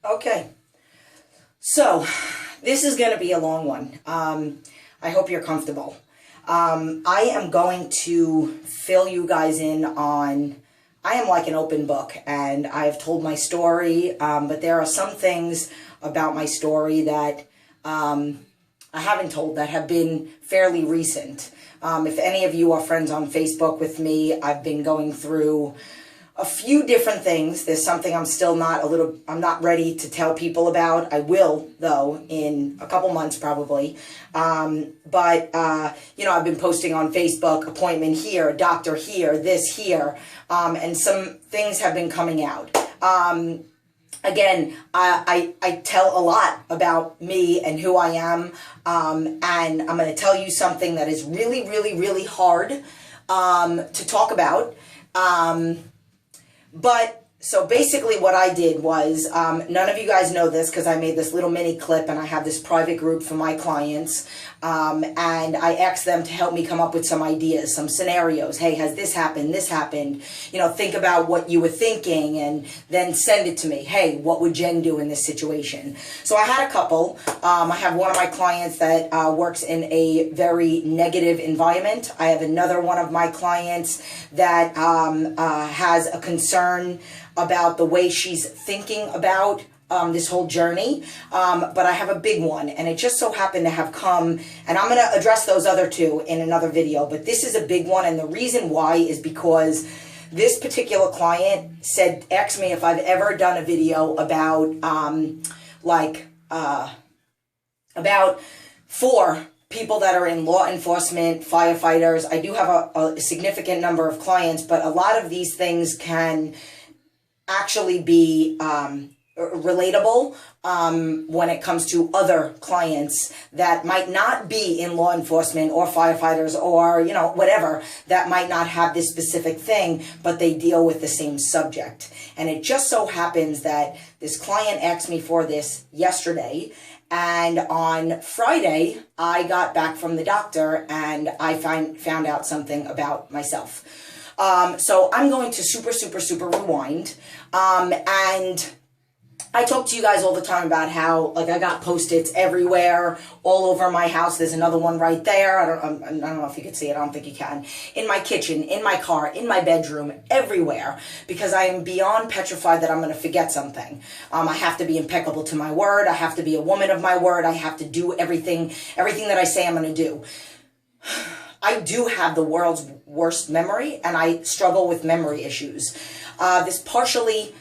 Okay, so this is going to be a long one. I hope you're comfortable. I am going to fill you guys in on, I am like an open book, and I've told my story, but there are some things about my story that I haven't told that have been fairly recent. If any of you are friends on Facebook with me, I've been going through a few different things. There's something I'm still I'm not ready to tell people about. I will, though, in a couple months probably. You know, I've been posting on Facebook, appointment here, doctor here, this here, and some things have been coming out. Again, I tell a lot about me and who I am, and I'm going to tell you something that is really, really, really hard to talk about. So basically what I did was, none of you guys know this because I made this little mini clip and I have this private group for my clients, and I asked them to help me come up with some ideas, some scenarios. Hey, has this happened? This happened? You know, think about what you were thinking and then send it to me. Hey, what would Jen do in this situation? So I had a couple. I have one of my clients that works in a very negative environment. I have another one of my clients that has a concern about the way she's thinking about this whole journey, but I have a big one, and it just so happened to have come, and I'm going to address those other two in another video, but this is a big one, and the reason why is because this particular client asked me if I've ever done a video about, about 4 people that are in law enforcement, firefighters. I do have a significant number of clients, but a lot of these things can actually be relatable when it comes to other clients that might not be in law enforcement or firefighters or, you know, whatever, that might not have this specific thing, but they deal with the same subject. And it just so happens that this client asked me for this yesterday, and on Friday, I got back from the doctor and I found out something about myself. So I'm going to super rewind. And I talk to you guys all the time about how, like, I got Post-its everywhere, all over my house. There's another one right there. I don't know if you can see it. I don't think you can. In my kitchen, in my car, in my bedroom, everywhere, because I am beyond petrified that I'm going to forget something. I have to be impeccable to my word. I have to be a woman of my word. I have to do everything that I say I'm going to do. I do have the world's worst memory, and I struggle with memory issues. This partially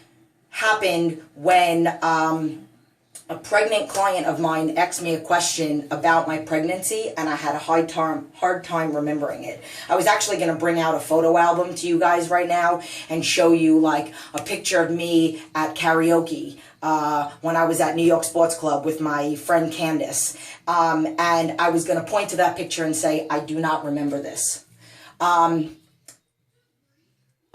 happened when a pregnant client of mine asked me a question about my pregnancy, and I had a hard time remembering it. I was actually going to bring out a photo album to you guys right now and show you like a picture of me at karaoke when I was at New York Sports Club with my friend Candace, and I was going to point to that picture and say, I do not remember this.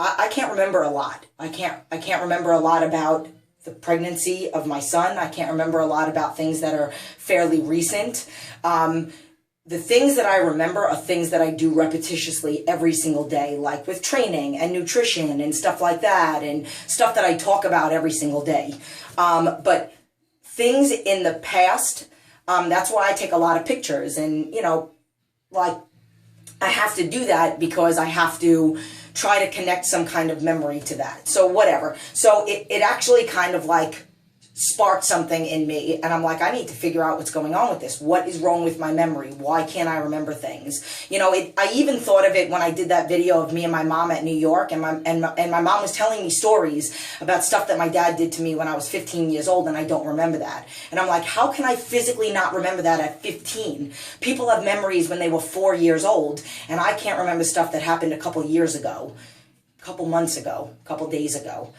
I can't remember a lot. I can't remember a lot about the pregnancy of my son. I can't remember a lot about things that are fairly recent. The things that I remember are things that I do repetitiously every single day, like with training and nutrition and stuff like that, and stuff that I talk about every single day. But things in the past, that's why I take a lot of pictures, and, you know, like, I have to do that because I have to try to connect some kind of memory to that. So whatever. So it actually kind of like sparked something in me, and I'm like, I need to figure out what's going on with this. What is wrong with my memory? Why can't I remember things? You know, I even thought of it when I did that video of me and my mom at New York, and my mom was telling me stories about stuff that my dad did to me when I was 15 years old, and I don't remember that. And I'm like, how can I physically not remember that at 15? People have memories when they were 4 years old, and I can't remember stuff that happened a couple years ago, a couple months ago, a couple days ago.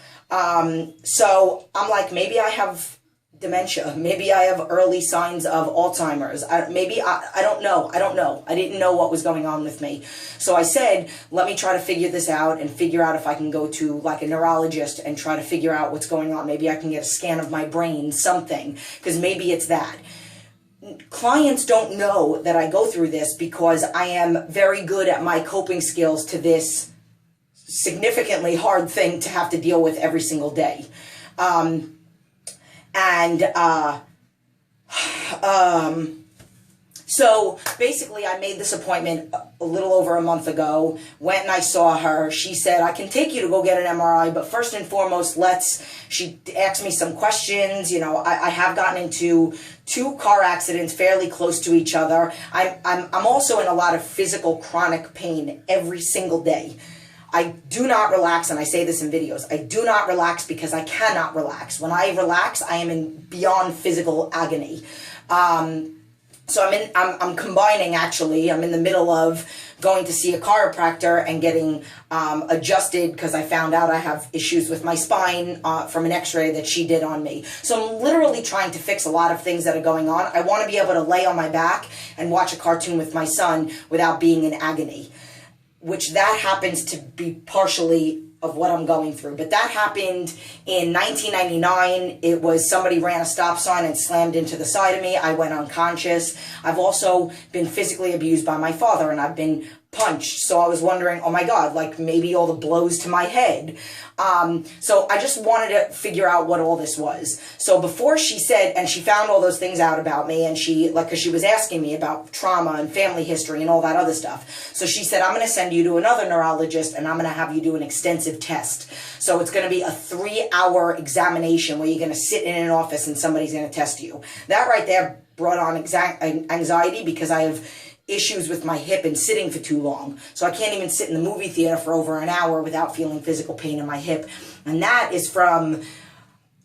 So I'm like, maybe I have dementia. Maybe I have early signs of Alzheimer's. I don't know. I didn't know what was going on with me. So I said, let me try to figure this out and figure out if I can go to like a neurologist and try to figure out what's going on. Maybe I can get a scan of my brain, something, because maybe it's that. Clients don't know that I go through this because I am very good at my coping skills to this significantly hard thing to have to deal with every single day. And so basically I made this appointment a little over a month ago, went and I saw her. She said, I can take you to go get an MRI, but first and foremost, she asked me some questions. You know, I have gotten into 2 car accidents fairly close to each other. I'm also in a lot of physical chronic pain every single day. I do not relax, and I say this in videos. I do not relax because I cannot relax. When I relax, I am in beyond physical agony. So I'm combining, actually. I'm in the middle of going to see a chiropractor and getting adjusted because I found out I have issues with my spine from an x-ray that she did on me. So I'm literally trying to fix a lot of things that are going on. I want to be able to lay on my back and watch a cartoon with my son without being in agony, which that happens to be partially of what I'm going through. But that happened in 1999. It was somebody ran a stop sign and slammed into the side of me. I went unconscious. I've also been physically abused by my father, and I've been punched. So I was wondering, oh my God, like maybe all the blows to my head. So I just wanted to figure out what all this was. So before she said, and she found all those things out about me, and cause she was asking me about trauma and family history and all that other stuff. So she said, I'm going to send you to another neurologist, and I'm going to have you do an extensive test. So it's going to be a 3-hour examination where you're going to sit in an office and somebody's going to test you. That right there brought on anxiety because I have issues with my hip and sitting for too long. So I can't even sit in the movie theater for over an hour without feeling physical pain in my hip. And that is from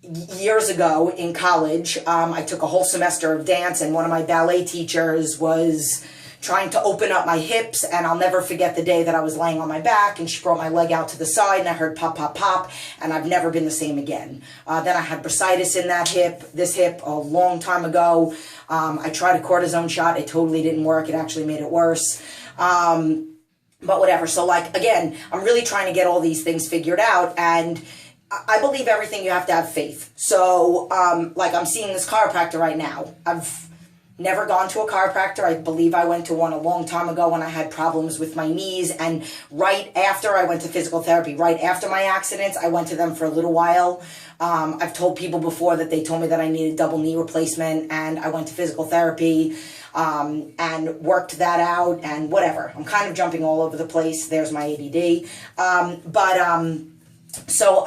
years ago in college. I took a whole semester of dance, and one of my ballet teachers was trying to open up my hips, and I'll never forget the day that I was laying on my back and she brought my leg out to the side and I heard pop, pop, pop, and I've never been the same again. Then I had bursitis in this hip a long time ago. I tried a cortisone shot. It totally didn't work. It actually made it worse. But whatever. So like, again, I'm really trying to get all these things figured out, and I believe everything you have to have faith. So, like I'm seeing this chiropractor right now. I've never gone to a chiropractor. I believe I went to one a long time ago when I had problems with my knees, and right after I went to physical therapy, right after my accidents, I went to them for a little while. I've told people before that they told me that I needed double knee replacement, and I went to physical therapy and worked that out and whatever. I'm kind of jumping all over the place. There's my ADD. So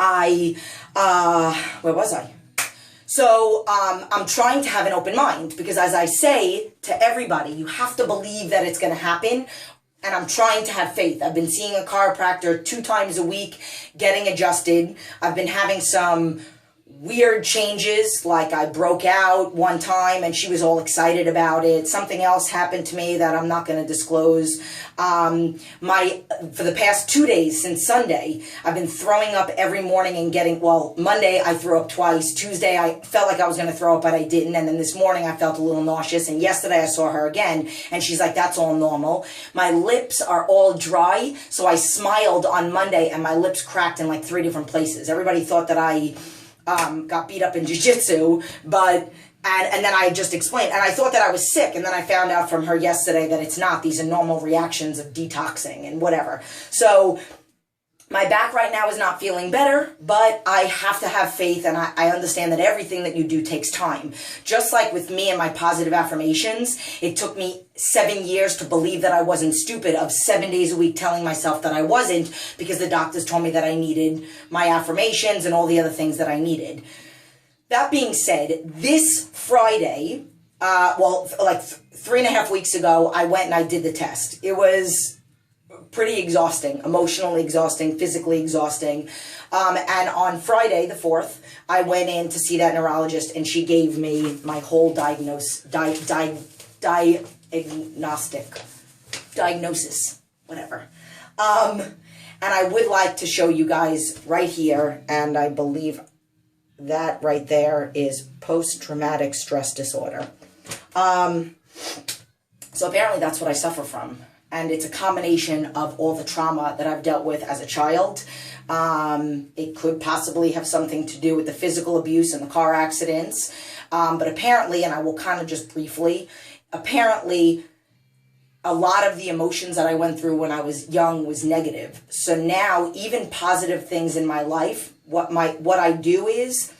where was I? So I'm trying to have an open mind because, as I say to everybody, you have to believe that it's going to happen. And I'm trying to have faith. I've been seeing a chiropractor 2 times a week, getting adjusted. I've been having some weird changes, like I broke out one time and she was all excited about it. Something else happened to me that I'm not going to disclose. For the past 2 days since Sunday, I've been throwing up every morning and Monday I threw up twice. Tuesday I felt like I was going to throw up, but I didn't. And then this morning I felt a little nauseous. And yesterday I saw her again and she's like, that's all normal. My lips are all dry. So I smiled on Monday and my lips cracked in like 3 different places. Everybody thought that I got beat up in jiu-jitsu, and then I just explained, and I thought that I was sick, and then I found out from her yesterday that it's not. These are normal reactions of detoxing and whatever. So my back right now is not feeling better, but I have to have faith, and I understand that everything that you do takes time. Just like with me and my positive affirmations, it took me 7 years to believe that I wasn't stupid, of 7 days a week telling myself that I wasn't, because the doctors told me that I needed my affirmations and all the other things that I needed. That being said, this Friday, like 3.5 weeks ago, I went and I did the test. It was pretty exhausting, emotionally exhausting, physically exhausting. And on Friday, the 4th, I went in to see that neurologist, and she gave me my whole diagnosis, whatever. And I would like to show you guys right here, and I believe that right there is post-traumatic stress disorder. So apparently that's what I suffer from. And it's a combination of all the trauma that I've dealt with as a child. It could possibly have something to do with the physical abuse and the car accidents. But apparently, and I will kind of just briefly, apparently a lot of the emotions that I went through when I was young was negative. So now even positive things in my life, what I do is,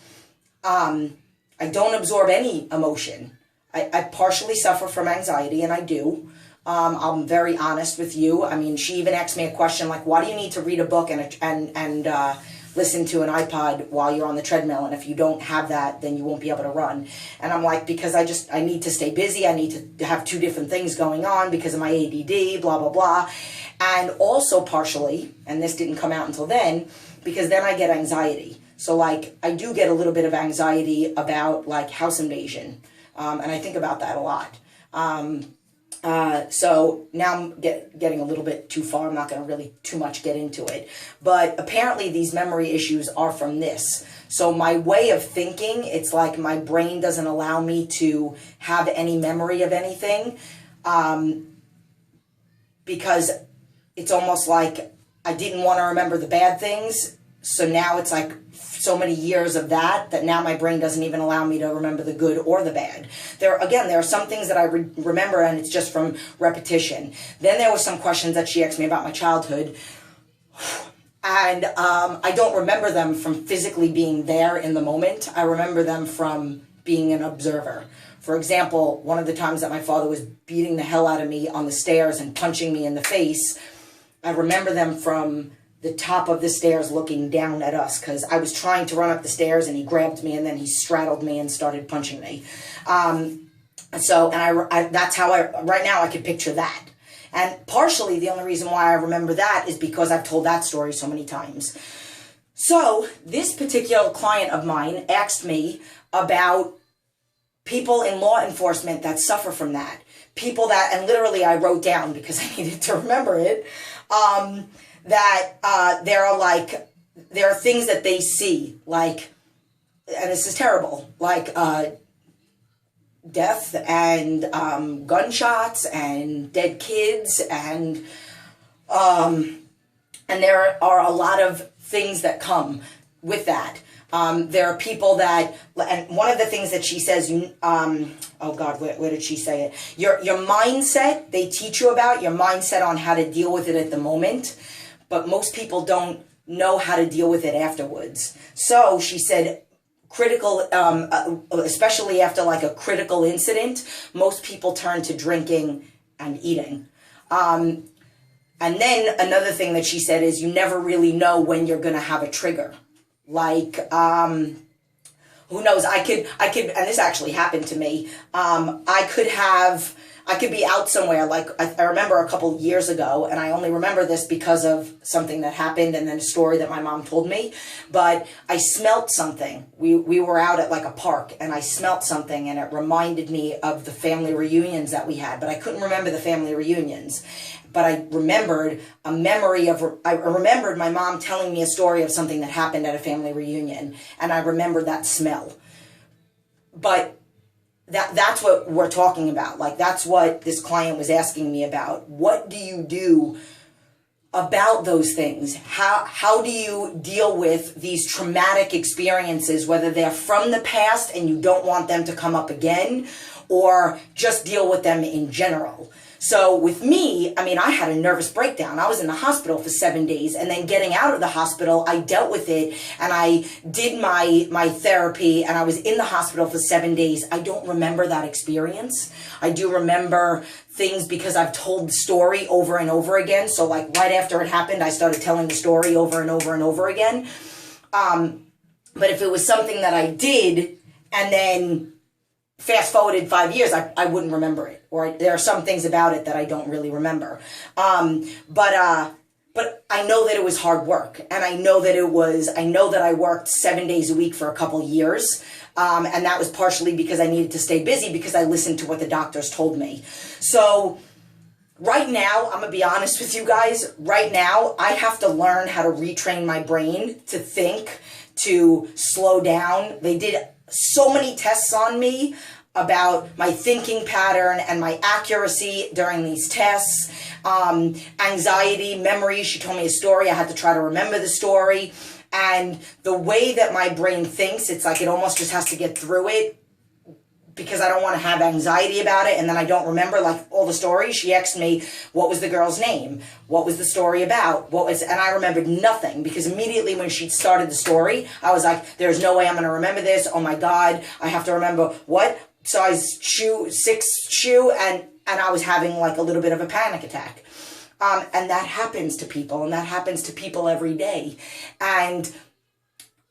I I don't absorb any emotion. I partially suffer from anxiety, and I do. I'm very honest with you. I mean, she even asked me a question like, why do you need to read a book and listen to an iPod while you're on the treadmill? And if you don't have that, then you won't be able to run. And I'm like, because I need to stay busy. I need to have two different things going on because of my ADD, blah, blah, blah. And also partially, and this didn't come out until then, because then I get anxiety. So like, I do get a little bit of anxiety about like house invasion. And I think about that a lot. So now I'm getting a little bit too far. I'm not going to really too much get into it. But apparently these memory issues are from this. So my way of thinking, it's like my brain doesn't allow me to have any memory of anything. Because it's almost like I didn't want to remember the bad things. So now it's like so many years of that now my brain doesn't even allow me to remember the good or the bad. There are some things that I remember, and it's just from repetition. Then there were some questions that she asked me about my childhood, and I don't remember them from physically being there in the moment. I remember them from being an observer. For example, one of the times that my father was beating the hell out of me on the stairs and punching me in the face, I remember them from the top of the stairs looking down at us, because I was trying to run up the stairs and he grabbed me and then he straddled me and started punching me. That's how right now I could picture that. And partially the only reason why I remember that is because I've told that story so many times. So this particular client of mine asked me about people in law enforcement that suffer from that. People that, and literally I wrote down because I needed to remember it, that there are things that they see, like, and this is terrible, like death and gunshots and dead kids, and there are a lot of things that come with that. There are people that, and one of the things that she says, oh God, where did she say it? Your mindset, they teach you about your mindset on how to deal with it at the moment, but most people don't know how to deal with it afterwards. So she said, critical, especially after like a critical incident, most people turn to drinking and eating. And then another thing that she said is you never really know when you're going to have a trigger. Like, who knows? I could, and this actually happened to me. I could be out somewhere. Like I remember a couple years ago, and I only remember this because of something that happened and then a story that my mom told me, but I smelt something. We were out at like a park and I smelt something and it reminded me of the family reunions that we had, but I couldn't remember the family reunions. But I remembered I remembered my mom telling me a story of something that happened at a family reunion, and I remembered that smell. But that's what we're talking about. Like, that's what this client was asking me about. What do you do about those things? How do you deal with these traumatic experiences, whether they're from the past and you don't want them to come up again, or just deal with them in general? So with me, I mean, I had a nervous breakdown. I was in the hospital for 7 days, and then getting out of the hospital, I dealt with it, and I did my therapy, and I was in the hospital for 7 days. I don't remember that experience. I do remember things because I've told the story over and over again. So like right after it happened, I started telling the story over and over and over again. But if it was something that I did and then fast forwarded 5 years, I wouldn't remember it, or there are some things about it that I don't really remember. But I know that it was hard work, and I know that I worked 7 days a week for a couple years, and that was partially because I needed to stay busy because I listened to what the doctors told me. So right now, I'm gonna be honest with you guys. Right now, I have to learn how to retrain my brain to think, to slow down. They did so many tests on me about my thinking pattern and my accuracy during these tests. Anxiety, memory. She told me a story. I had to try to remember the story. And the way that my brain thinks, it's like it almost just has to get through it. because I don't want to have anxiety about it and then I don't remember like all the stories. She asked me, what was the girl's name? What was the story about? And I remembered nothing, because immediately when she started the story, I was like, there's no way I'm going to remember this. Oh my God, I have to remember what size shoe, 6 shoe, and I was having like a little bit of a panic attack. And that happens to people, and that happens to people every day. And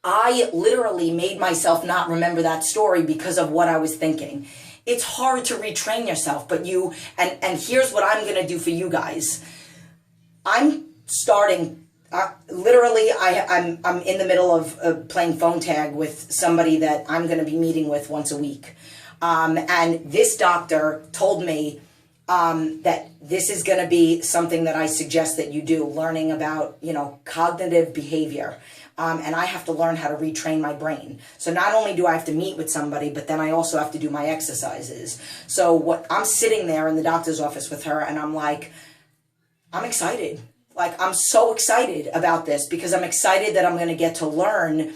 I literally made myself not remember that story because of what I was thinking. It's hard to retrain yourself, but and here's what I'm going to do for you guys. I'm starting, literally, I'm in the middle of playing phone tag with somebody that I'm going to be meeting with once a week. And this doctor told me that this is going to be something that I suggest that you do, learning about, cognitive behavior. And I have to learn how to retrain my brain. So not only do I have to meet with somebody, but then I also have to do my exercises. So I'm sitting there in the doctor's office with her, and I'm like, I'm excited. Like, I'm so excited about this, because I'm excited that I'm going to get to learn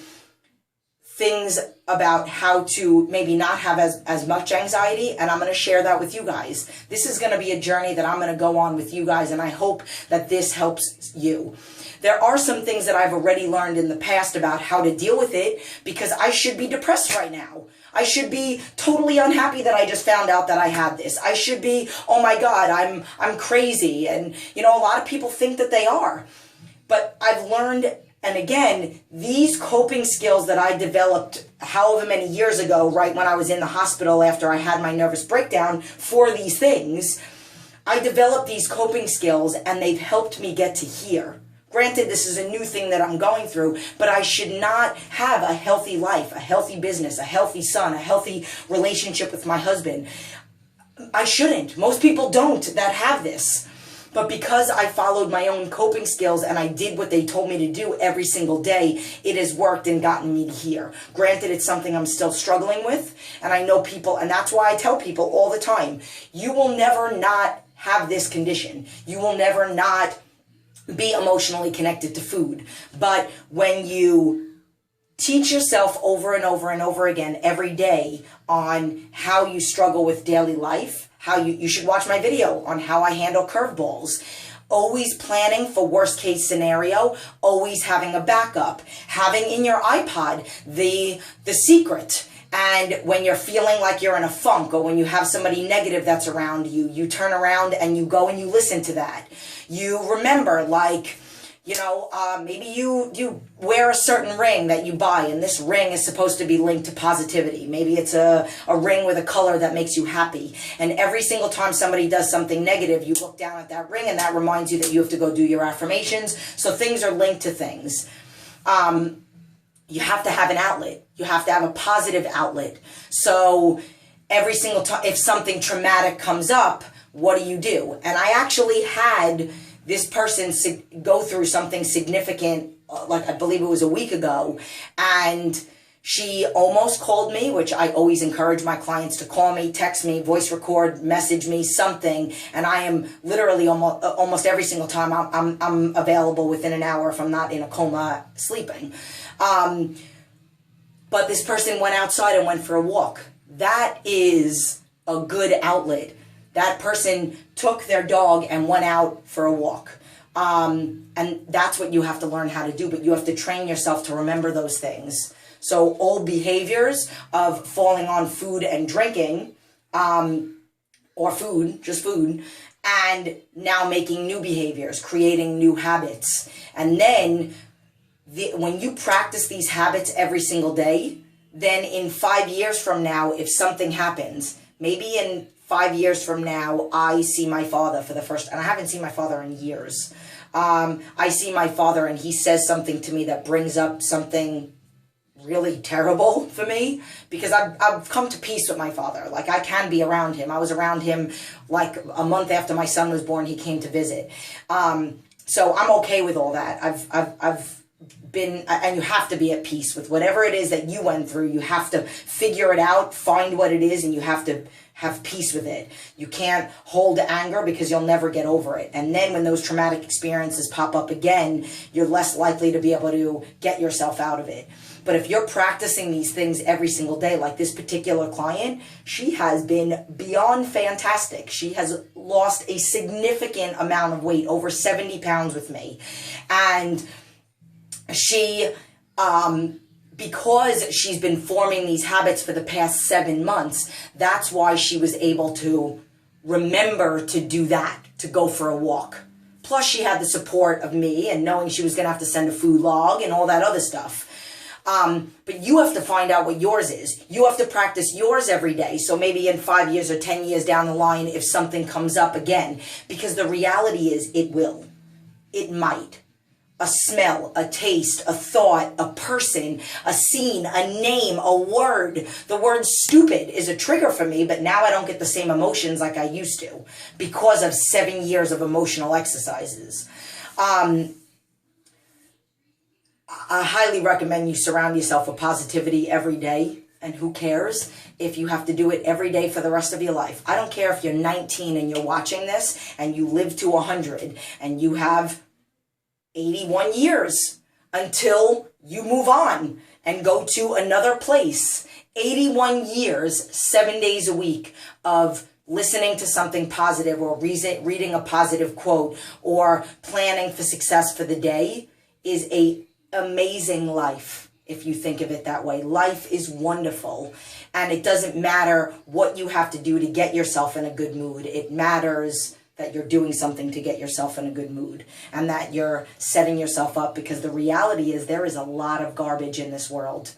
things about how to maybe not have as much anxiety, and I'm going to share that with you guys. This is going to be a journey that I'm going to go on with you guys, and I hope that this helps you. There are some things that I've already learned in the past about how to deal with it, because I should be depressed right now. I should be totally unhappy that I just found out that I had this. I should be, oh my God, I'm crazy. And, a lot of people think that they are. But I've learned, and again, these coping skills that I developed however many years ago, right when I was in the hospital after I had my nervous breakdown for these things, I developed these coping skills, and they've helped me get to here. Granted, this is a new thing that I'm going through, but I should not have a healthy life, a healthy business, a healthy son, a healthy relationship with my husband. I shouldn't. Most people don't that have this. But because I followed my own coping skills and I did what they told me to do every single day, it has worked and gotten me here. Granted, it's something I'm still struggling with, and I know people, and that's why I tell people all the time, you will never not have this condition. You will never not be emotionally connected to food. But when you teach yourself over and over and over again every day on how you struggle with daily life, how you should watch my video on how I handle curveballs. Always planning for worst case scenario, always having a backup, having in your iPod the secret. And when you're feeling like you're in a funk, or when you have somebody negative that's around you, you turn around and you go and you listen to that. You remember, like, maybe you wear a certain ring that you buy, and this ring is supposed to be linked to positivity. Maybe it's a ring with a color that makes you happy. And every single time somebody does something negative, you look down at that ring, and that reminds you that you have to go do your affirmations. So things are linked to things. You have to have an outlet. You have to have a positive outlet. So every single time, if something traumatic comes up, what do? And I actually had this person go through something significant, like I believe it was a week ago, and she almost called me, which I always encourage my clients to call me, text me, voice record, message me, something, and I am literally almost every single time I'm available within an hour if I'm not in a coma sleeping. But this person went outside and went for a walk. That is a good outlet. That person took their dog and went out for a walk. And that's what you have to learn how to do, but you have to train yourself to remember those things. So old behaviors of falling on food and drinking, or food, just food, and now making new behaviors, creating new habits. And then when you practice these habits every single day, then in 5 years from now, if something happens, maybe in 5 years from now, I see my father for the first, and I haven't seen my father in years. I see my father and he says something to me that brings up something really terrible for me, because I've come to peace with my father. Like, I can be around him. I was around him like a month after my son was born. He came to visit. So I'm okay with all that. I've been, and you have to be at peace with whatever it is that you went through. You have to figure it out, find what it is, and you have to have peace with it. You can't hold anger, because you'll never get over it. And then when those traumatic experiences pop up again, you're less likely to be able to get yourself out of it. But if you're practicing these things every single day, like this particular client, she has been beyond fantastic. She has lost a significant amount of weight, over 70 pounds with me. And she, because she's been forming these habits for the past 7 months, that's why she was able to remember to do that, to go for a walk. Plus she had the support of me and knowing she was going to have to send a food log and all that other stuff. But you have to find out what yours is. You have to practice yours every day. So maybe in 5 years or 10 years down the line, if something comes up again, because the reality is it will, it might. A smell, a taste, a thought, a person, a scene, a name, a word. The word stupid is a trigger for me, but now I don't get the same emotions like I used to because of 7 years of emotional exercises. I highly recommend you surround yourself with positivity every day. And who cares if you have to do it every day for the rest of your life? I don't care if you're 19 and you're watching this and you live to 100 and you have 81 years until you move on and go to another place. 81 years, 7 days a week of listening to something positive or reading a positive quote or planning for success for the day is an amazing life. If you think of it that way, life is wonderful, and it doesn't matter what you have to do to get yourself in a good mood. It matters that you're doing something to get yourself in a good mood and that you're setting yourself up, because the reality is there is a lot of garbage in this world.